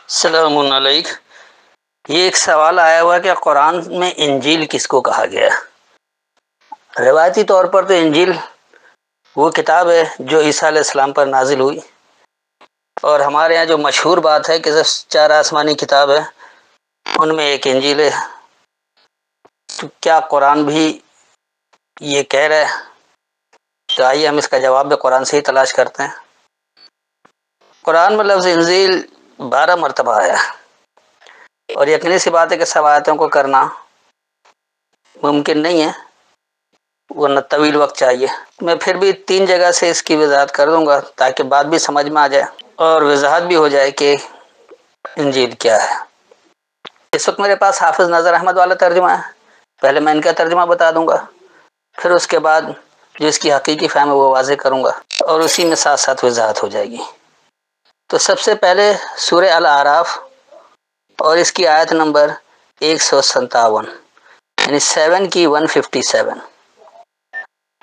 السلام علیکم۔ یہ ایک سوال آیا ہوا کہ قرآن میں انجیل کس کو کہا گیا؟ روایتی طور پر تو انجیل وہ کتاب ہے جو عیسیٰ علیہ السلام پر نازل ہوئی، اور ہمارے ہاں جو مشہور بات ہے کہ چار آسمانی کتاب ہے، ان میں ایک انجیل ہے۔ تو کیا قرآن بھی یہ کہہ رہا ہے؟ تو آئیے ہم اس کا جواب بھی قرآن سے ہی تلاش کرتے ہیں۔ قرآن میں لفظ انجیل 12 مرتبہ آیا، اور یقینی سی بات ہے کہ سب آیتوں کو کرنا ممکن نہیں ہے، ورنہ طویل وقت چاہیے۔ میں پھر بھی 3 جگہ سے اس کی وضاحت کر دوں گا تاکہ بات بھی سمجھ میں آ جائے اور وضاحت بھی ہو جائے کہ انجیل کیا ہے۔ اس وقت میرے پاس حافظ نظر احمد والا ترجمہ ہے، پہلے میں ان کا ترجمہ بتا دوں گا، پھر اس کے بعد جو اس کی حقیقی فہم ہے وہ واضح کروں گا، اور اسی میں ساتھ ساتھ وضاحت ہو جائے گی۔ تو سب سے پہلے سورہ الاعراف اور اس کی آیت نمبر 157، یعنی 7 کی 157۔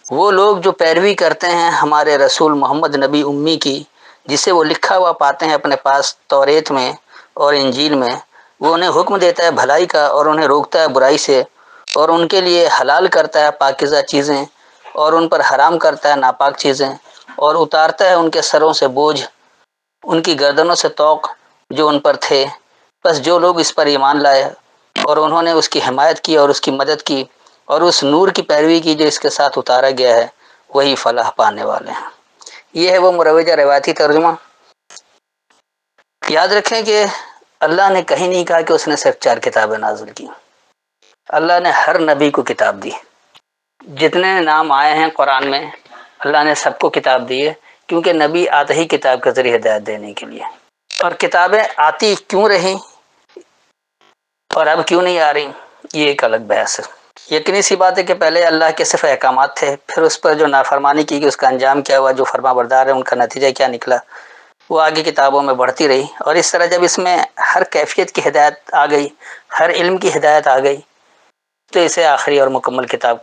وہ لوگ جو پیروی کرتے ہیں ہمارے رسول محمد نبی امی کی، جسے وہ لکھا ہوا پاتے ہیں اپنے پاس توریت میں اور انجیل میں، وہ انہیں حکم دیتا ہے بھلائی کا اور انہیں روکتا ہے برائی سے، اور ان کے لیے حلال کرتا ہے پاکیزہ چیزیں اور ان پر حرام کرتا ہے ناپاک چیزیں، اور اتارتا ہے ان کے سروں سے بوجھ، ان کی گردنوں سے طوق جو ان پر تھے۔ بس جو لوگ اس پر ایمان لائے اور انہوں نے اس کی حمایت کی اور اس کی مدد کی اور اس نور کی پیروی کی جو اس کے ساتھ اتارا گیا ہے، وہی فلاح پانے والے ہیں۔ یہ ہے وہ مروجہ روایتی ترجمہ۔ یاد رکھیں کہ اللہ نے کہیں نہیں کہا کہ اس نے صرف 4 کتابیں نازل کی۔ اللہ نے ہر نبی کو کتاب دی، جتنے نام آئے ہیں قرآن میں اللہ نے سب کو کتاب دی ہے، کیونکہ نبی آتے ہی کتاب کے ذریعے ہدایت دینے کے لیے۔ اور کتابیں آتی کیوں رہیں اور اب کیوں نہیں آ رہی، یہ ایک الگ بحث ہے۔ یقینی سی بات ہے کہ پہلے اللہ کے صرف احکامات تھے، پھر اس پر جو نافرمانی کی گئی اس کا انجام کیا ہوا، جو فرما بردار ہے ان کا نتیجہ کیا نکلا، وہ آگے کتابوں میں بڑھتی رہی۔ اور اس طرح جب اس میں ہر کیفیت کی ہدایت آ گئی، ہر علم کی ہدایت آ گئی، تو اسے آخری اور مکمل کتاب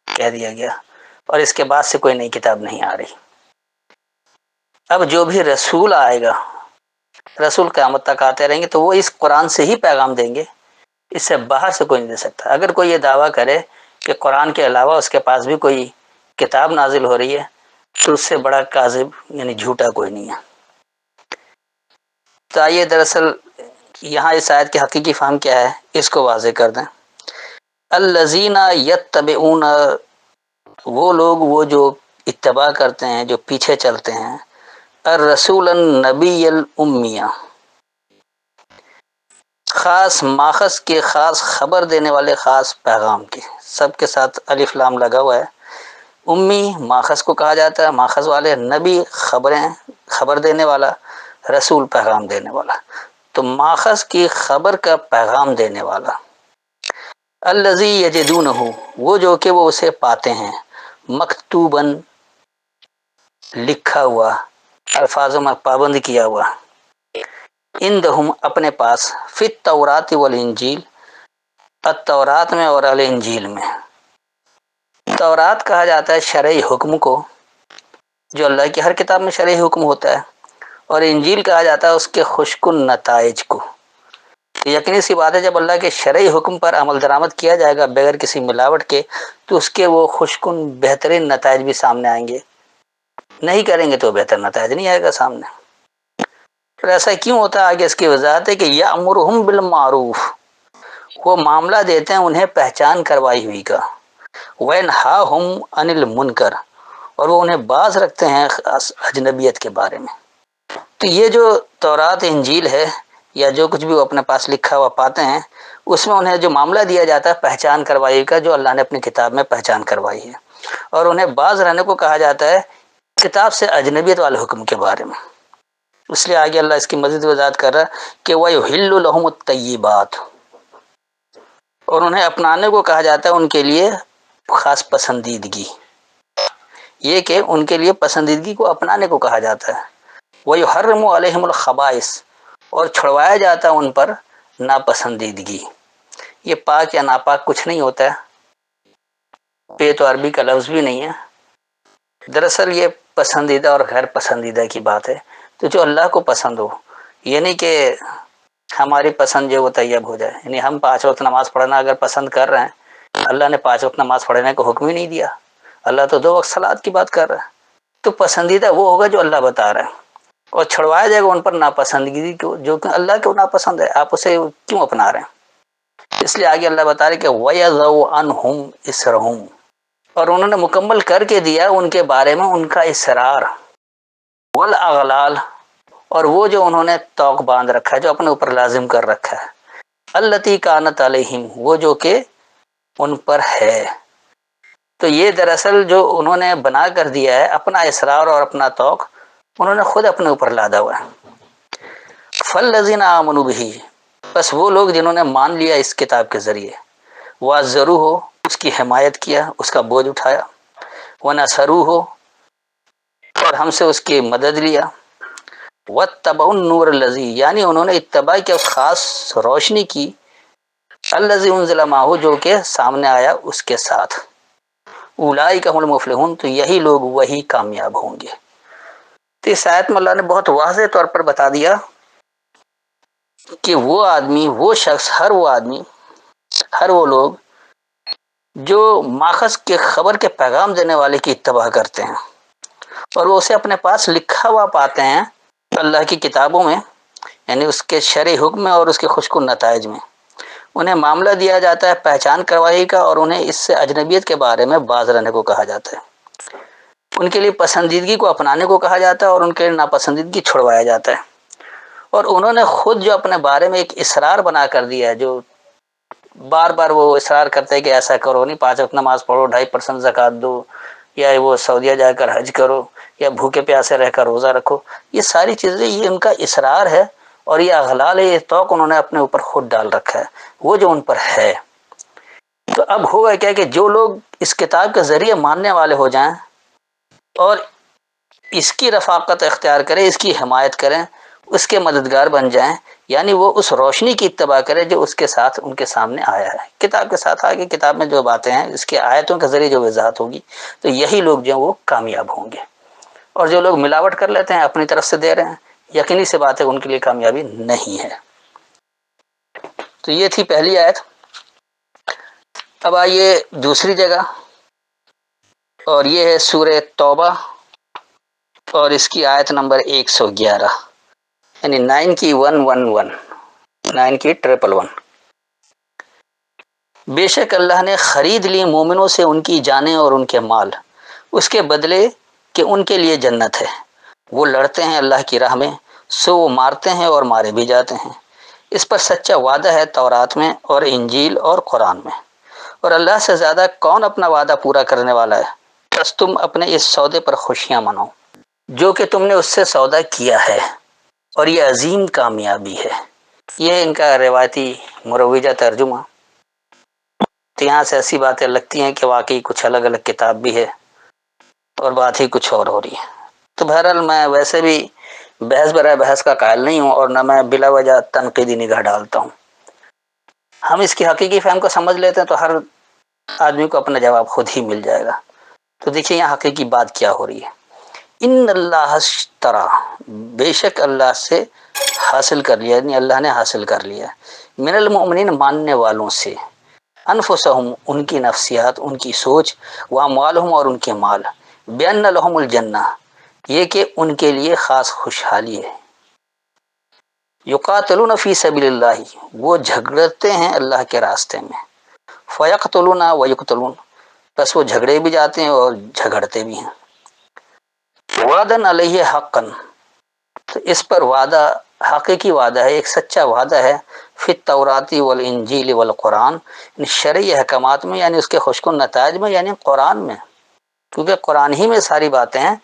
کہہ دیا گیا، اور اس کے بعد سے کوئی نئی کتاب نہیں آ رہی۔ اب جو بھی رسول آئے گا، رسول قیامت تک آتے رہیں گے، تو وہ اس قرآن سے ہی پیغام دیں گے، اس سے باہر سے کوئی نہیں دے سکتا۔ اگر کوئی یہ دعویٰ کرے کہ قرآن کے علاوہ اس کے پاس بھی کوئی کتاب نازل ہو رہی ہے، تو اس سے بڑا کاذب یعنی جھوٹا کوئی نہیں ہے۔ تو آئیے دراصل یہاں اس آیت کی حقیقی فہم کیا ہے اس کو واضح کر دیں۔ الذین یتبعون، وہ لوگ وہ جو اتباع کرتے ہیں، جو پیچھے چلتے ہیں، الرسول النبی الامیہ، خاص ماخذ کے، خاص خبر دینے والے، خاص پیغام کے، سب کے ساتھ الف لام لگا ہوا ہے۔ امی ماخذ کو کہا جاتا ہے، ماخذ والے، نبی خبریں، خبر دینے والا، رسول پیغام دینے والا، تو ماخذ کی خبر کا پیغام دینے والا۔ الذی یجدونہ، وہ جو کہ وہ اسے پاتے ہیں، مکتوباً، لکھا ہوا، الفاظوں میں پابند کیا ہوا، عندہم، اپنے پاس، فی التورات والانجیل، التورات میں اور الانجیل میں۔ تورات کہا جاتا ہے شرعی حکم کو، جو اللہ کی ہر کتاب میں شرعی حکم ہوتا ہے، اور انجیل کہا جاتا ہے اس کے خوشکن نتائج کو۔ یقینی سی بات ہے جب اللہ کے شرعی حکم پر عمل درآمد کیا جائے گا بغیر کسی ملاوٹ کے، تو اس کے وہ خوشکن بہترین نتائج بھی سامنے آئیں گے۔ نہیں کریں گے تو بہتر نتائج نہیں آئے گا سامنے۔ پر ایسا کیوں ہوتا ہے، آگے اس کی وضاحت ہے کہ یأمرہم بالمعروف، وہ معاملہ دیتے ہیں انہیں پہچان کروائی ہوئی کا، وینہاہم عن المنکر، اور وہ انہیں باز رکھتے ہیں اجنبیت کے بارے میں۔ تو یہ جو تورات انجیل ہے، یا جو کچھ بھی وہ اپنے پاس لکھا ہوا پاتے ہیں، اس میں انہیں جو معاملہ دیا جاتا ہے پہچان کروائی کا، جو اللہ نے اپنی کتاب میں پہچان کروائی ہے، اور انہیں باز رہنے کو کہا جاتا ہے کتاب سے اجنبیت والے حکم کے بارے میں۔ اس لیے آگے اللہ اس کی مزید وضاحت کر رہا ہے کہ وَيُحِلُّ لَهُمُ الطَّيِّبَاتُ، اور انہیں اپنانے کو کہا جاتا ہے ان کے لیے خاص پسندیدگی، یہ کہ ان کے لیے پسندیدگی کو اپنانے کو کہا جاتا ہے۔ وَيُحَرِّمُ عَلَيْهِمُ الْخَبَائِثَ، اور چھڑوایا جاتا ہے ان پر ناپسندیدگی۔ یہ پاک یا ناپاک کچھ نہیں ہوتا ہے، پے تو عربی کا لفظ بھی نہیں ہے، دراصل یہ پسندیدہ اور غیر پسندیدہ کی بات ہے۔ تو جو اللہ کو پسند ہو، یہ نہیں کہ ہماری پسند جو وہ طیب ہو جائے. یعنی ہم 5 وقت نماز پڑھنا اگر پسند کر رہے ہیں، اللہ نے 5 وقت نماز پڑھنے کا حکم ہی نہیں دیا، اللہ تو 2 وقت صلات کی بات کر رہا ہے. تو پسندیدہ وہ ہوگا جو اللہ بتا رہا ہے، اور چھڑوایا جائے گا ان پر ناپسندگی کو جو کہ اللہ کو ناپسند ہے. آپ اسے کیوں اپنا رہے ہیں؟ اس لیے آگے اللہ بتا رہے کہ وَيَضَعُ عَنْهُمْ إِصْرَهُمْ، اور انہوں نے مکمل کر کے دیا ان کے بارے میں ان کا اصرار، والاغلال، اور وہ جو انہوں نے توق باندھ رکھا ہے، جو اپنے اوپر لازم کر رکھا ہے، التی کانت علیہم، وہ جو کہ ان پر ہے. تو یہ دراصل جو انہوں نے بنا کر دیا ہے اپنا اصرار اور اپنا توق، انہوں نے خود اپنے اوپر لادا ہوا ہے. فالذین آمنوا بہ، بس وہ لوگ جنہوں نے مان لیا اس کتاب کے ذریعے، وعزروہ، اس کی حمایت کیا، اس کا بوجھ اٹھایا، ونصروہ، اور ہم سے اس کی مدد لیا، واتبعوا النور الذی، یعنی انہوں نے اتباع کی اس خاص روشنی کی، الذی انزل معہ، جو کہ سامنے آیا اس کے ساتھ، اولئک هم المفلحون، تو یہی لوگ وہی کامیاب ہوں گے. تو اس آیت میں اللہ نے بہت واضح طور پر بتا دیا کہ وہ آدمی، وہ شخص، ہر وہ آدمی، ہر وہ لوگ جو ماخذ کے خبر کے پیغام دینے والے کی اتباع کرتے ہیں اور وہ اسے اپنے پاس لکھا ہوا پاتے ہیں اللہ کی کتابوں میں، یعنی اس کے شرعی حکم میں اور اس کے خوشکن نتائج میں، انہیں معاملہ دیا جاتا ہے پہچان کروائی کا، اور انہیں اس سے اجنبیت کے بارے میں باز رہنے کو کہا جاتا ہے. ان کے لیے پسندیدگی کو اپنانے کو کہا جاتا ہے اور ان کے لیے ناپسندیدگی چھڑوایا جاتا ہے. اور انہوں نے خود جو اپنے بارے میں ایک اصرار بنا کر دیا ہے، جو بار بار وہ اصرار کرتے ہیں کہ ایسا کرو نہیں، 5 وقت نماز پڑھو، 2.5% زکوٰۃ دو، یا وہ سعودیہ جا کر حج کرو، یا بھوکے پیاسے رہ کر روزہ رکھو، یہ ساری چیزیں یہ ان کا اصرار ہے، اور یہ اغلال ہے، یہ توق انہوں نے اپنے اوپر خود ڈال رکھا ہے، وہ جو ان پر ہے. تو اب ہوگا کیا کہ جو لوگ اس کتاب کے ذریعے ماننے والے ہو جائیں اور اس کی رفاقت اختیار کریں، اس کی حمایت کریں، اس کے مددگار بن جائیں، یعنی وہ اس روشنی کی اتباع کرے جو اس کے ساتھ ان کے سامنے آیا ہے، کتاب کے ساتھ آگے کتاب میں جو باتیں ہیں اس کے آیتوں کے ذریعے جو وضاحت ہوگی، تو یہی لوگ جو وہ کامیاب ہوں گے. اور جو لوگ ملاوٹ کر لیتے ہیں، اپنی طرف سے دے رہے ہیں، یقینی سی بات ہے ان کے لیے کامیابی نہیں ہے. تو یہ تھی پہلی آیت. اب آئیے دوسری جگہ، اور یہ ہے سورہ توبہ، اور اس کی آیت نمبر 111، یعنی 9 کی 111، 9 کی 111. بے شک اللہ نے خرید لی مومنوں سے ان کی جانیں اور ان کے مال، اس کے بدلے کہ ان کے لیے جنت ہے، وہ لڑتے ہیں اللہ کی راہ میں، سو وہ مارتے ہیں اور مارے بھی جاتے ہیں. اس پر سچا وعدہ ہے تورات میں اور انجیل اور قرآن میں، اور اللہ سے زیادہ کون اپنا وعدہ پورا کرنے والا ہے. بس تم اپنے اس سودے پر خوشیاں مناؤ جو کہ تم نے اس سے سودا کیا ہے، اور یہ عظیم کامیابی ہے. یہ ان کا روایتی مروجہ ترجمہ. تو یہاں سے ایسی باتیں لگتی ہیں کہ واقعی کچھ الگ الگ کتاب بھی ہے اور بات ہی کچھ اور ہو رہی ہے. تو بہرحال میں ویسے بھی بحث برائے بحث کا قائل نہیں ہوں، اور نہ میں بلا وجہ تنقیدی نگاہ ڈالتا ہوں. ہم اس کی حقیقی فہم کو سمجھ لیتے ہیں تو ہر آدمی کو اپنا جواب خود ہی مل جائے گا. تو دیکھیے یہاں حقیقی بات کیا ہو رہی ہے. ان اللہ اشترا، بے شک اللہ سے حاصل کر لیا، یعنی اللہ نے حاصل کر لیا، من المؤمنین، ماننے والوں سے، انفسہم، ان کی نفسیات، ان کی سوچ، واموالہم، اور ان کے مال، بان لہم الجنہ، یہ کہ ان کے لیے خاص خوشحالی ہے. یقاتلون فی سبیل اللہ، وہ جھگڑتے ہیں اللہ کے راستے میں، فیقتلون ویقتلون، بس وہ جھگڑے بھی جاتے ہیں اور جھگڑتے بھی ہیں. وعدن علیہ حقا، تو اس پر وعدہ، حقیقی وعدہ ہے، ایک سچا وعدہ ہے، فی التوراۃ والانجیل والقرآن، شرعی احکامات میں، یعنی اس کے خوشکن نتائج میں، یعنی قرآن میں، کیونکہ قرآن ہی میں ساری باتیں ہیں.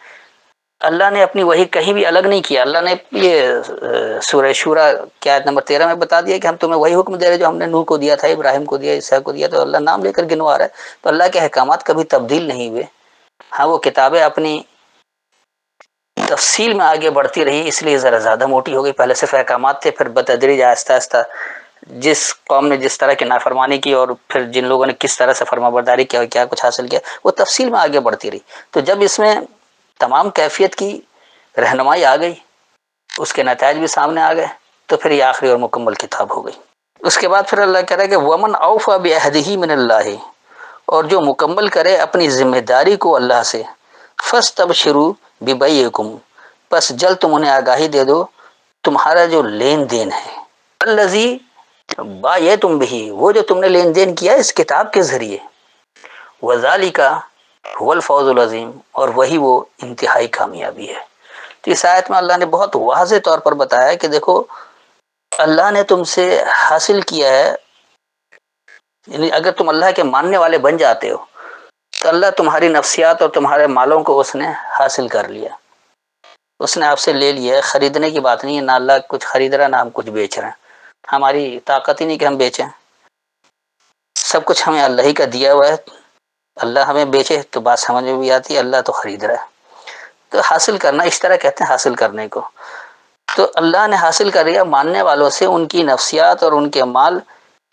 اللہ نے اپنی وحی کہیں بھی الگ نہیں کیا. اللہ نے یہ سورہ شورى کی آیت نمبر 13 میں بتا دیا کہ ہم تمہیں وہی حکم دے رہے جو ہم نے نوح کو دیا تھا، ابراہیم کو دیا، عیسیٰ کو دیا. تو اللہ نام لے کر گنوا رہا ہے. تو اللہ کے احکامات کبھی تبدیل نہیں ہوئے. ہاں وہ کتابیں اپنی تفصیل میں آگے بڑھتی رہی، اس لیے ذرا زیادہ موٹی ہو گئی. پہلے صرف احکامات تھے، پھر بتدریج آہستہ آہستہ جس قوم نے جس طرح کی نافرمانی کی اور پھر جن لوگوں نے کس طرح سے فرما برداری کیا اور کیا کچھ حاصل کیا، وہ تفصیل میں آگے بڑھتی رہی. تو جب اس میں تمام کیفیت کی رہنمائی آ گئی، اس کے نتائج بھی سامنے آ گئے، تو پھر یہ آخری اور مکمل کتاب ہو گئی۔ اس کے بعد پھر اللہ کہہ رہا ہے کہ ومن اوفى بعہدہ من اللہ، اور جو مکمل کرے اپنی ذمہ داری کو اللہ سے، فاستبشروا ببیعکم، بس جلد تم انہیں آگاہی دے دو تمہارا جو لین دین ہے، الذی بایعتم بہ، وہ جو تم نے لین دین کیا اس کتاب کے ذریعے، وذالک هو الفوز العظیم، اور وہی وہ انتہائی کامیابی ہے۔ تو اس آیت میں اللہ نے بہت واضح طور پر بتایا کہ دیکھو اللہ نے تم سے حاصل کیا ہے، یعنی اگر تم اللہ کے ماننے والے بن جاتے ہو تو اللہ تمہاری نفسیات اور تمہارے مالوں کو اس نے حاصل کر لیا، اس نے آپ سے لے لیا ہے۔ خریدنے کی بات نہیں ہے، نہ اللہ کچھ خرید رہا ہے نہ ہم کچھ بیچ رہے ہیں، ہماری طاقت ہی نہیں کہ ہم بیچیں، سب کچھ ہمیں اللہ ہی کا دیا ہوا ہے۔ اللہ ہمیں بیچے تو بات سمجھ میں بھی آتی ہے، اللہ تو خرید رہا ہے۔ تو حاصل کرنا اس طرح کہتے ہیں حاصل کرنے کو، تو اللہ نے حاصل کر لیا ماننے والوں سے ان کی نفسیات اور ان کے مال،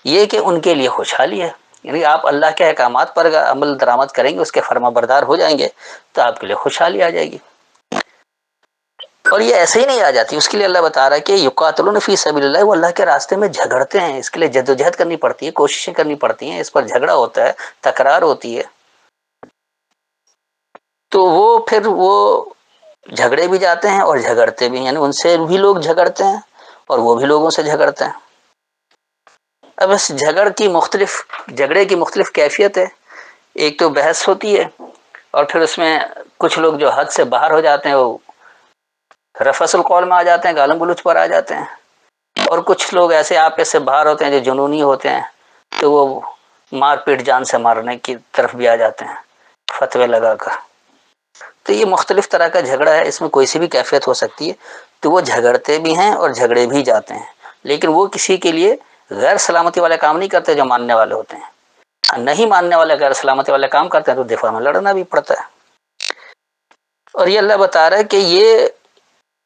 یہ کہ ان کے لیے خوشحالی ہے، یعنی آپ اللہ کے احکامات پر عمل درآمد کریں گے، اس کے فرما بردار ہو جائیں گے تو آپ کے لیے خوشحالی آ جائے گی۔ اور یہ ایسے ہی نہیں آ جاتی، اس کے لیے اللہ بتا رہا ہے کہ یقاتلون فی سبیل اللہ، وہ اللہ کے راستے میں جھگڑتے ہیں، اس کے لیے جدوجہد کرنی پڑتی ہے، کوششیں کرنی پڑتی ہیں، اس پر جھگڑا ہوتا ہے، تکرار ہوتی ہے، تو وہ پھر وہ جھگڑے بھی جاتے ہیں اور جھگڑتے بھی ہیں، یعنی ان سے بھی لوگ جھگڑتے ہیں اور وہ بھی لوگوں سے جھگڑتے ہیں۔ اب اس جھگڑے کی مختلف کیفیت ہے، ایک تو بحث ہوتی ہے، اور پھر اس میں کچھ لوگ جو حد سے باہر ہو جاتے ہیں وہ رفض القول میں آ جاتے ہیں، گالم گلوچ پر آ جاتے ہیں، اور کچھ لوگ ایسے آپس سے باہر ہوتے ہیں جو جنونی ہوتے ہیں، تو وہ مار پیٹ جان سے مارنے کی طرف بھی آ جاتے ہیں فتوے لگا کر۔ تو یہ مختلف طرح کا جھگڑا ہے، اس میں کوئی سی بھی کیفیت ہو سکتی ہے، تو وہ جھگڑتے بھی ہیں اور جھگڑے بھی جاتے ہیں، لیکن وہ کسی کے لیے غیر سلامتی والے کام نہیں کرتے جو ماننے والے ہوتے ہیں، نہیں ماننے والے غیر سلامتی والے کام کرتے ہیں تو دفاع میں لڑنا بھی پڑتا ہے۔ اور یہ اللہ بتا رہا ہے کہ یہ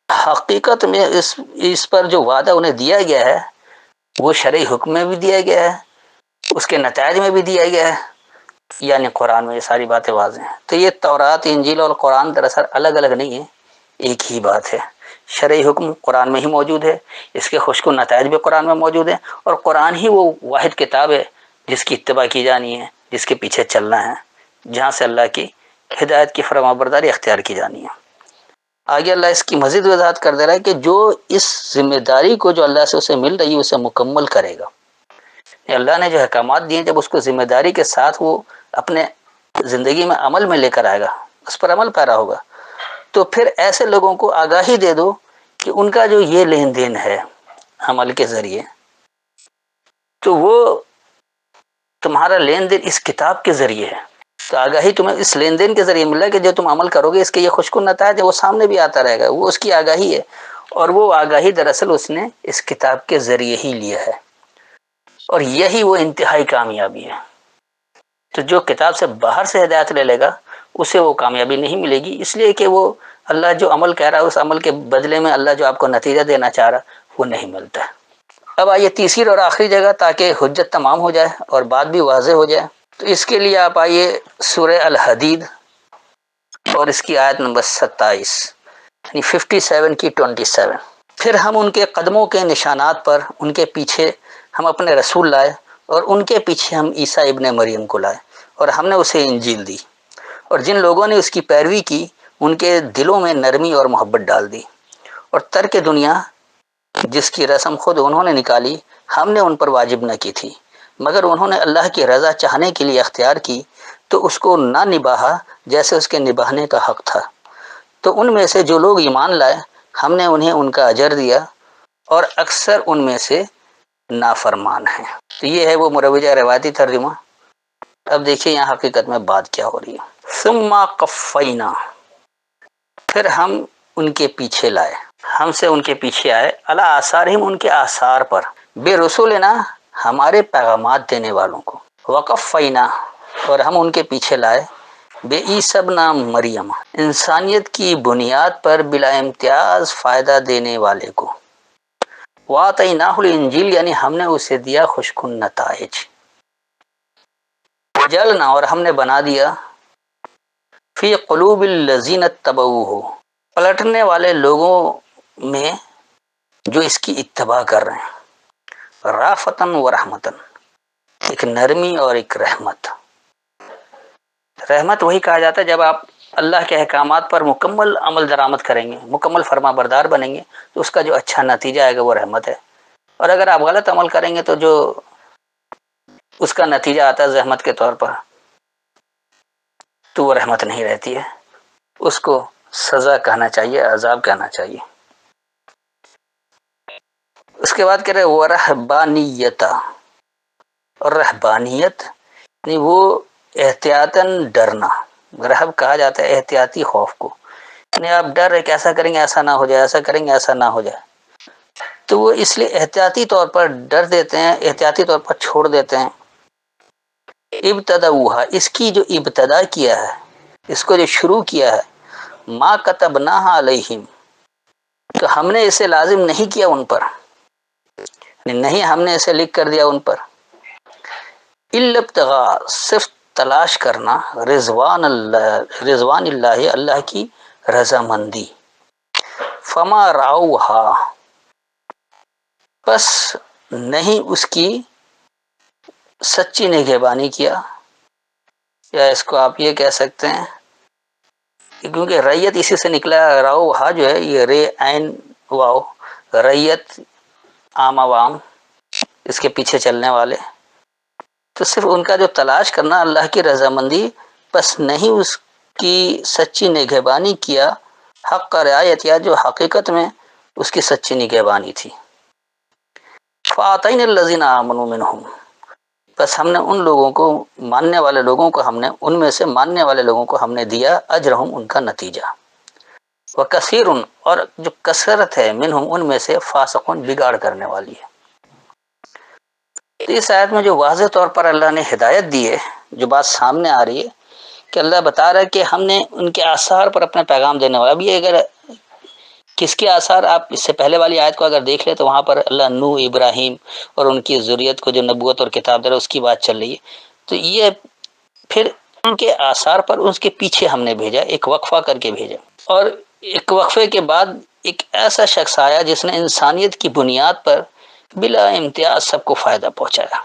حقیقت میں اس پر جو وعدہ انہیں دیا گیا ہے وہ شرعی حکم میں بھی دیا گیا ہے، اس کے نتائج میں بھی دیا گیا ہے، یعنی قرآن میں یہ ساری باتیں واضح ہیں۔ تو یہ تورات، انجیل اور قرآن دراصل الگ الگ نہیں ہیں، ایک ہی بات ہے۔ شرعی حکم قرآن میں ہی موجود ہے، اس کے خوشک نتائج بھی قرآن میں موجود ہیں، اور قرآن ہی وہ واحد کتاب ہے جس کی اتباع کی جانی ہے، جس کے پیچھے چلنا ہے، جہاں سے اللہ کی ہدایت کی فرما برداری اختیار کی جانی ہے۔ آگے اللہ اس کی مزید وضاحت کر دے رہا ہے کہ جو اس ذمہ داری کو جو اللہ سے اسے مل رہی ہے اسے مکمل کرے گا، اللہ نے جو احکامات دیے جب اس کو ذمہ داری کے ساتھ وہ اپنے زندگی میں عمل میں لے کر آئے گا، اس پر عمل پیرا ہوگا، تو پھر ایسے لوگوں کو آگاہی دے دو کہ ان کا جو یہ لین دین ہے عمل کے ذریعے، تو وہ تمہارا لین دین اس کتاب کے ذریعے ہے، تو آگاہی تمہیں اس لین دین کے ذریعے مل رہا ہے کہ جو تم عمل کرو گے اس کے یہ خوشکن نتائج ہے، وہ سامنے بھی آتا رہے گا، وہ اس کی آگاہی ہے، اور وہ آگاہی دراصل اس نے اس کتاب کے ذریعے ہی لیا ہے، اور یہی وہ انتہائی کامیابی ہے۔ تو جو کتاب سے باہر سے ہدایت لے لے گا اسے وہ کامیابی نہیں ملے گی، اس لیے کہ وہ اللہ جو عمل کہہ رہا ہے اس عمل کے بدلے میں اللہ جو آپ کو نتیجہ دینا چاہ رہا وہ نہیں ملتا ہے۔ اب آئیے تیسری اور آخری جگہ تاکہ حجت تمام ہو جائے اور بات بھی واضح ہو جائے، تو اس کے لیے آپ آئیے سورہ الحدید اور اس کی آیت نمبر 27، یعنی 57 کی 27۔ پھر ہم ان کے قدموں کے نشانات پر ان کے پیچھے ہم اپنے رسول لائے، اور ان کے پیچھے ہم عیسیٰ ابن مریم کو لائے، اور ہم نے اسے انجیل دی، اور جن لوگوں نے اس کی پیروی کی ان کے دلوں میں نرمی اور محبت ڈال دی، اور ترک دنیا جس کی رسم خود انہوں نے نکالی ہم نے ان پر واجب نہ کی تھی، مگر انہوں نے اللہ کی رضا چاہنے کے لیے اختیار کی تو اس کو نہ نباہا جیسے اس کے نباہنے کا حق تھا۔ تو ان میں سے جو لوگ ایمان لائے ہم نے انہیں ان کا اجر دیا، اور اکثر ان میں سے نافرمان ہیں۔ تو یہ ہے وہ مروجہ روایتی ترجمہ۔ اب دیکھیے یہاں حقیقت میں بات کیا ہو رہی ہے۔ ثم قفینا، پھر ہم ان کے پیچھے لائے، ہم سے ان کے پیچھے آئے، علی آثارہم ان کے آثار پر، بے رسولنا ہمارے پیغامات دینے والوں کو، وقفینا اور ہم ان کے پیچھے لائے، بے عیسی ابن مریم انسانیت کی بنیاد پر بلا امتیاز فائدہ دینے والے کو، وآتیناہ الانجیل یعنی ہم نے اسے دیا خوشکن نتائج، وجعلنا اور ہم نے بنا دیا، فی قلوب الذین اتبعوہ پلٹنے والے لوگوں میں جو اس کی اتباع کر رہے ہیں، رافتن و رحمتن، ایک نرمی اور ایک رحمت۔ رحمت وہی کہا جاتا ہے جب آپ اللہ کے احکامات پر مکمل عمل درآمد کریں گے، مکمل فرما بردار بنیں گے، تو اس کا جو اچھا نتیجہ آئے گا وہ رحمت ہے۔ اور اگر آپ غلط عمل کریں گے تو جو اس کا نتیجہ آتا ہے زحمت کے طور پر، تو وہ رحمت نہیں رہتی ہے، اس کو سزا کہنا چاہیے، عذاب کہنا چاہیے۔ اس کے بعد کہہ رہے وہ رہبانیتا، اور رہبانیت یعنی وہ احتیاطاً ڈرنا، رہب کہا جاتا ہے احتیاطی خوف کو، یعنی آپ ڈر رہے کہ ایسا کریں گے ایسا نہ ہو جائے، ایسا کریں گے ایسا نہ ہو جائے، تو وہ اس لیے احتیاطی طور پر ڈر دیتے ہیں، احتیاطی طور پر چھوڑ دیتے ہیں۔ ابتدا ہوا، اس کی جو ابتدا کیا ہے، اس کو جو شروع کیا ہے، ما کتبناہا علیہم، تو ہم نے اسے لازم نہیں کیا ان پر، نہیں ہم نے اسے لکھ کر دیا ان پر، الا ابتغاء، صرف تلاش کرنا، رضوان اللہ، اللہ کی رضامندی، فما رعوہا، بس نہیں اس کی سچی نگہبانی کیا، یا اس کو آپ یہ کہہ سکتے ہیں کیونکہ ریت اسی سے نکلا، رعوہا جو ہے یہ رے عین واو، ریت عام عوام، اس کے پیچھے چلنے والے، تو صرف ان کا جو تلاش کرنا اللہ کی رضامندی، بس نہیں اس کی سچی نگہبانی کیا، حق کا رعایت، یا جو حقیقت میں اس کی سچی نگہبانی تھی۔ فَأَعْطَيْنَا الَّذِينَ آمَنُوا مِنْهُمْ، بس ہم نے ان لوگوں کو، ماننے والے لوگوں کو، ہم نے ان میں سے ماننے والے لوگوں کو ہم نے دیا اجرہم، ان کا نتیجہ، وَكَثِيرٌ، اور جو کثرت ہے، منہم، ان میں سے، فاسقون، بگاڑ کرنے والی ہے۔ تو اس آیت میں جو واضح طور پر اللہ نے ہدایت دی ہے، جو بات سامنے آ رہی ہے کہ اللہ بتا رہا ہے کہ ہم نے ان کے آثار پر اپنا پیغام دینے والا۔ اب یہ اگر کس کے آثار، آپ اس سے پہلے والی آیت کو اگر دیکھ لیں تو وہاں پر اللہ نوح، ابراہیم اور ان کی ذریت کو جو نبوت اور کتاب دے رہا ہے اس کی بات چل رہی ہے، تو یہ پھر ان کے آثار پر اس کے پیچھے ہم نے بھیجا، ایک وقفہ کر کے بھیجا، اور ایک وقفے کے بعد ایک ایسا شخص آیا جس نے انسانیت کی بنیاد پر بلا امتیاز سب کو فائدہ پہنچایا۔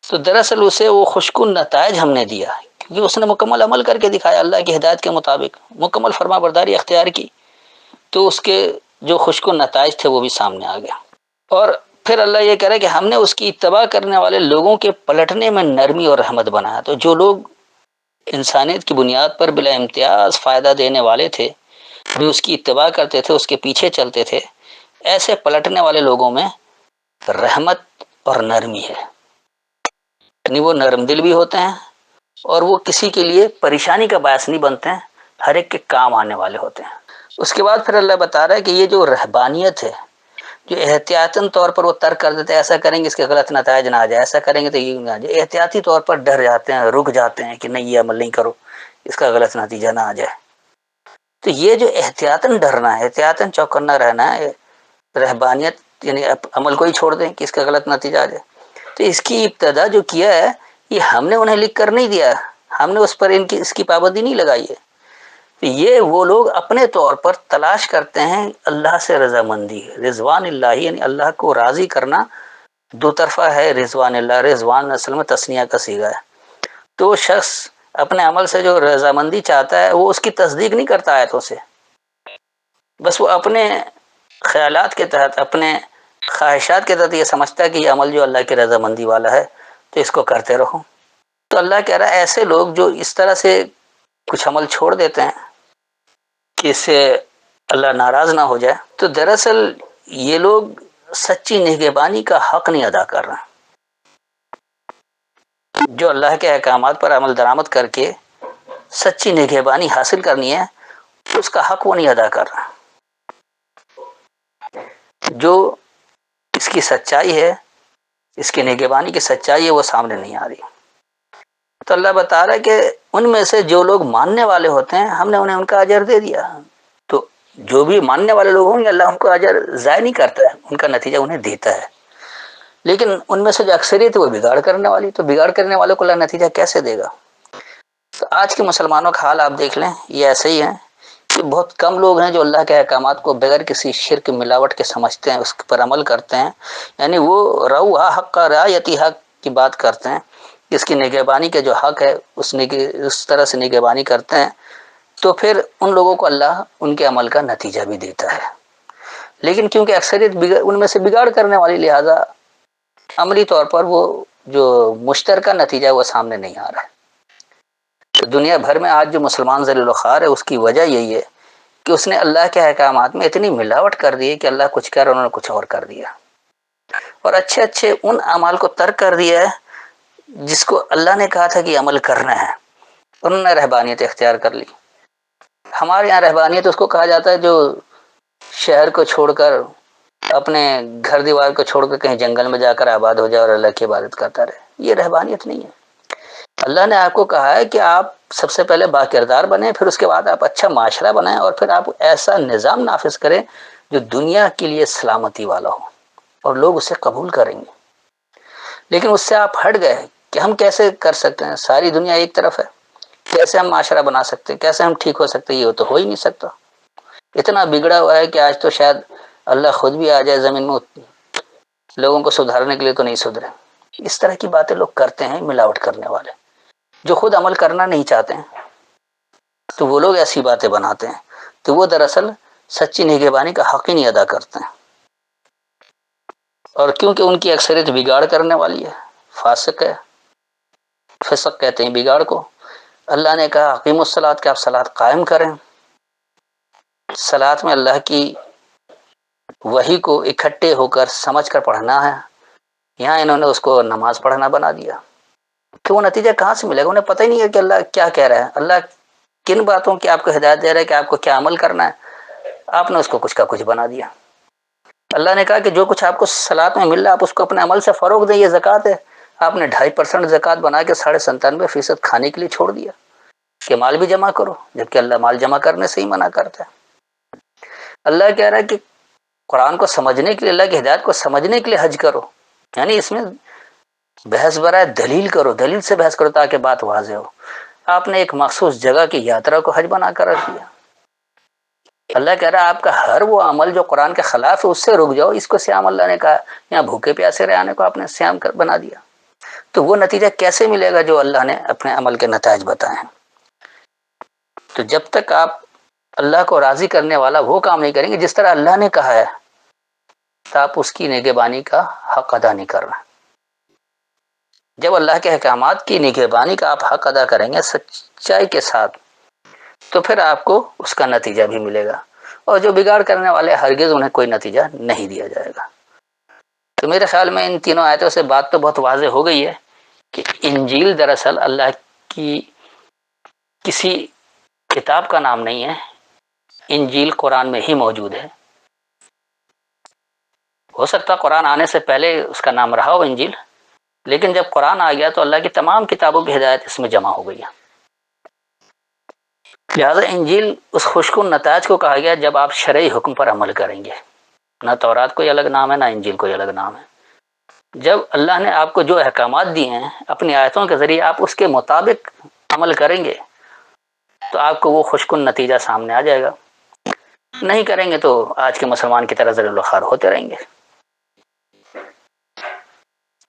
تو دراصل اسے وہ خوشکن نتائج ہم نے دیا، کیونکہ اس نے مکمل عمل کر کے دکھایا، اللہ کی ہدایت کے مطابق مکمل فرما برداری اختیار کی، تو اس کے جو خوشکن نتائج تھے وہ بھی سامنے آ گیا۔ اور پھر اللہ یہ کہہ رہا ہے کہ ہم نے اس کی اتباع کرنے والے لوگوں کے پلٹنے میں نرمی اور رحمت بنایا۔ تو جو لوگ انسانیت کی بنیاد پر بلا امتیاز فائدہ دینے والے تھے، بھی اس کی اتباع کرتے تھے، اس کے پیچھے چلتے تھے، ایسے پلٹنے والے لوگوں میں رحمت اور نرمی ہے، یعنی وہ نرم دل بھی ہوتے ہیں اور وہ کسی کے لیے پریشانی کا باعث نہیں بنتے ہیں، ہر ایک کے کام آنے والے ہوتے ہیں۔ اس کے بعد پھر اللہ بتا رہا ہے کہ یہ جو رہبانیت ہے، جو احتیاطاً طور پر وہ ترک کر دیتے ہیں، ایسا کریں گے اس کے غلط نتائج نہ آ جائے، ایسا کریں گے تو یہ نہ آ جائے، احتیاطی طور پر ڈر جاتے ہیں، رک جاتے ہیں کہ نہیں یہ عمل نہیں کرو، اس کا غلط نتیجہ نہ آ جائے۔ تو یہ جو احتیاطاً ڈرنا ہے، احتیاطاً چوکنا رہنا ہے، رہبانیت یعنی عمل کو ہی چھوڑ دیں کہ اس کا غلط نتیجہ آ جائے، تو اس کی ابتدا جو کیا ہے یہ ہم نے انہیں لکھ کر نہیں دیا، ہم نے اس پر اس کی پابندی نہیں لگائی ہے۔ یہ وہ لوگ اپنے طور پر تلاش کرتے ہیں اللہ سے رضامندی، رضوان اللہ، یعنی اللہ کو راضی کرنا دو طرفہ ہے، رضوان اللہ، رضوان اصل میں تثنیہ کا صیغہ ہے، تو وہ شخص اپنے عمل سے جو رضامندی چاہتا ہے وہ اس کی تصدیق نہیں کرتا آیتوں سے، بس وہ اپنے خیالات کے تحت، اپنے خواہشات کے تحت یہ سمجھتا ہے کہ یہ عمل جو اللہ کی رضامندی والا ہے تو اس کو کرتے رہو۔ تو اللہ کہہ رہا ہے ایسے لوگ جو اس طرح سے کچھ عمل چھوڑ دیتے ہیں کہ اس سے اللہ ناراض نہ ہو جائے، تو دراصل یہ لوگ سچی نگہبانی کا حق نہیں ادا کر رہے، جو اللہ کے احکامات پر عمل درآمد کر کے سچی نگہبانی حاصل کرنی ہے اس کا حق وہ نہیں ادا کر رہا، جو اس کی سچائی ہے، اس کی نگہبانی کی سچائی ہے وہ سامنے نہیں آ رہی۔ تو اللہ بتا رہا ہے کہ ان میں سے جو لوگ ماننے والے ہوتے ہیں ہم نے انہیں ان کا اجر دے دیا، تو جو بھی ماننے والے لوگ ہوں گے اللہ ان کو اجر ضائع نہیں کرتا ہے، ان کا نتیجہ انہیں دیتا ہے، لیکن ان میں سے جو اکثریت ہے وہ بگاڑ کرنے والی، تو بگاڑ کرنے والوں کو اللہ نتیجہ کیسے دے گا؟ تو آج کے مسلمانوں کا حال آپ دیکھ لیں، یہ ایسے ہی ہے بہت کم لوگ ہیں جو اللہ کے احکامات کو بغیر کسی شرک ملاوٹ کے سمجھتے ہیں، اس پر عمل کرتے ہیں، یعنی وہ روا حق کا رعایتی حق کی بات کرتے ہیں، اس کی نگہبانی کے جو حق ہے اس طرح سے نگہبانی کرتے ہیں، تو پھر ان لوگوں کو اللہ ان کے عمل کا نتیجہ بھی دیتا ہے۔ لیکن کیونکہ اکثریت ان میں سے بگاڑ کرنے والی، لہٰذا عملی طور پر وہ جو مشترکہ نتیجہ ہے وہ سامنے نہیں آ رہا ہے۔ تو دنیا بھر میں آج جو مسلمان ذلیل و خوار ہے، اس کی وجہ یہی ہے کہ اس نے اللہ کے احکامات میں اتنی ملاوٹ کر دی ہے کہ اللہ کچھ کر انہوں نے کچھ اور کر دیا، اور اچھے اچھے ان اعمال کو ترک کر دیا ہے جس کو اللہ نے کہا تھا کہ عمل کرنا ہے، انہوں نے رہبانیت اختیار کر لی۔ ہمارے یہاں رہبانیت اس کو کہا جاتا ہے جو شہر کو چھوڑ کر، اپنے گھر دیوار کو چھوڑ کر کہیں جنگل میں جا کر آباد ہو جائے اور اللہ کی عبادت کرتا رہے، یہ رہبانیت نہیں ہے۔ اللہ نے آپ کو کہا ہے کہ آپ سب سے پہلے با کردار بنیں، پھر اس کے بعد آپ اچھا معاشرہ بنائیں، اور پھر آپ ایسا نظام نافذ کریں جو دنیا کے لیے سلامتی والا ہو اور لوگ اسے قبول کریں گے۔ لیکن اس سے آپ ہٹ گئے کہ ہم کیسے کر سکتے ہیں، ساری دنیا ایک طرف ہے، کیسے ہم معاشرہ بنا سکتے ہیں، کیسے ہم ٹھیک ہو سکتے ہیں، یہ تو ہو ہی نہیں سکتا۔ اتنا بگڑا ہوا ہے کہ آج تو شاید اللہ خود بھی آ جائے زمین میں لوگوں کو سدھارنے کے لیے تو نہیں سدھرے۔ اس طرح کی باتیں لوگ کرتے ہیں، ملاوٹ کرنے والے جو خود عمل کرنا نہیں چاہتے ہیں، تو وہ لوگ ایسی باتیں بناتے ہیں، تو وہ دراصل سچی نگہبانی کا حق ہی نہیں ادا کرتے ہیں۔ اور کیونکہ ان کی اکثریت بگاڑ کرنے والی ہے، فاسق ہے، فسق کہتے ہیں بگاڑ کو۔ اللہ نے کہا اقیم الصلاۃ کہ آپ صلاۃ قائم کریں، صلاۃ میں اللہ کی وحی کو اکٹھے ہو کر سمجھ کر پڑھنا ہے، یہاں انہوں نے اس کو نماز پڑھنا بنا دیا۔ کہ وہ نتیجہ کہاں سے ملے گا؟ انہیں پتہ ہی نہیں ہے کہ اللہ کیا کہہ رہا ہے، اللہ کن باتوں کی آپ کو ہدایت دے رہا ہے کہ آپ کو کیا عمل کرنا ہے، آپ نے اس کو کچھ کا کچھ بنا دیا۔ اللہ نے کہا کہ جو کچھ آپ کو صلاۃ میں مل رہا ہے آپ اس کو اپنے عمل سے فروغ دیں، یہ زکوٰۃ ہے، آپ نے 2.5% زکوٰۃ بنا کے 97.5% کھانے کے لیے چھوڑ دیا کہ مال بھی جمع کرو، جبکہ اللہ مال جمع کرنے سے ہی منع کرتا ہے۔ اللہ کہہ رہا ہے کہ قرآن کو سمجھنے کے لیے، اللہ کی ہدایت کو سمجھنے کے لیے حج کرو، یعنی اس میں بحث برائے دلیل کرو، دلیل سے بحث کرو تاکہ بات واضح ہو۔ آپ نے ایک مخصوص جگہ کی یاترا کو حج بنا کر رکھ دیا۔ اللہ کہہ رہا ہے آپ کا ہر وہ عمل جو قرآن کے خلاف ہے اس سے رک جاؤ، اس کو سیام اللہ نے کہا، یہاں بھوکے پیاسے رہنے کو آپ نے سیام کر بنا دیا۔ تو وہ نتیجہ کیسے ملے گا جو اللہ نے اپنے عمل کے نتائج بتائے ہیں؟ تو جب تک آپ اللہ کو راضی کرنے والا وہ کام نہیں کریں گے جس طرح اللہ نے کہا ہے، تو آپ اس کی نگہبانی کا حق ادا نہیں کر رہے۔ جب اللہ کے احکامات کی نگہبانی کا آپ حق ادا کریں گے سچائی کے ساتھ، تو پھر آپ کو اس کا نتیجہ بھی ملے گا، اور جو بگاڑ کرنے والے ہرگز انہیں کوئی نتیجہ نہیں دیا جائے گا۔ تو میرے خیال میں ان تینوں آیتوں سے بات تو بہت واضح ہو گئی ہے کہ انجیل دراصل اللہ کی کسی کتاب کا نام نہیں ہے، انجیل قرآن میں ہی موجود ہے۔ ہو سکتا قرآن آنے سے پہلے اس کا نام رہا ہو انجیل، لیکن جب قرآن آ گیا تو اللہ کی تمام کتابوں کی ہدایت اس میں جمع ہو گئی ہے۔ لہٰذا انجیل اس خوشکن نتائج کو کہا گیا جب آپ شرعی حکم پر عمل کریں گے۔ نہ تورات کوئی الگ نام ہے، نہ انجیل کوئی الگ نام ہے۔ جب اللہ نے آپ کو جو احکامات دیے ہیں اپنی آیتوں کے ذریعے آپ اس کے مطابق عمل کریں گے تو آپ کو وہ خوشکن نتیجہ سامنے آ جائے گا۔ نہیں کریں گے تو آج کے مسلمان کی طرح ذلیل و خوار ہوتے رہیں گے۔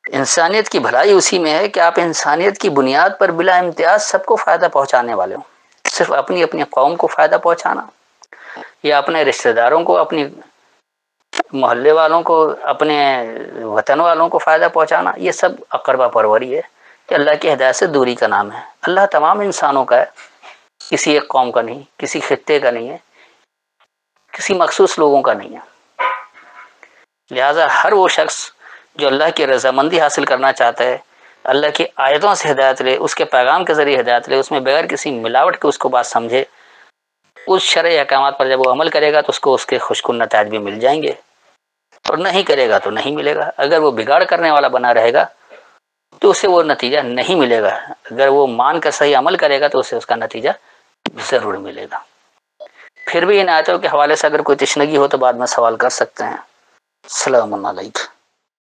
انسانیت کی بھلائی اسی میں ہے کہ آپ انسانیت کی بنیاد پر بلا امتیاز سب کو فائدہ پہنچانے والے ہوں۔ صرف اپنی قوم کو فائدہ پہنچانا یا اپنے رشتہ داروں کو، اپنی محلے والوں کو، اپنے وطن والوں کو فائدہ پہنچانا، یہ سب اقربا پروری ہے کہ اللہ کی ہدایت سے دوری کا نام ہے۔ اللہ تمام انسانوں کا ہے، کسی ایک قوم کا نہیں، کسی خطے کا نہیں ہے، کسی مخصوص لوگوں کا نہیں ہے۔ لہذا ہر وہ شخص جو اللہ کی رضامندی حاصل کرنا چاہتا ہے، اللہ کی آیتوں سے ہدایت لے، اس کے پیغام کے ذریعے ہدایت لے، اس میں بغیر کسی ملاوٹ کے اس کو بات سمجھے، اس شرعی احکامات پر جب وہ عمل کرے گا تو اس کو اس کے خوشکن نتائج بھی مل جائیں گے، اور نہیں کرے گا تو نہیں ملے گا۔ اگر وہ بگاڑ کرنے والا بنا رہے گا تو اسے وہ نتیجہ نہیں ملے گا، اگر وہ مان کر صحیح عمل کرے گا تو اسے اس کا نتیجہ ضرور ملے گا۔ پھر بھی ان آیتوں کے حوالے سے اگر کوئی تشنگی ہو تو بعد میں سوال کر سکتے ہیں۔ السلام علیکم۔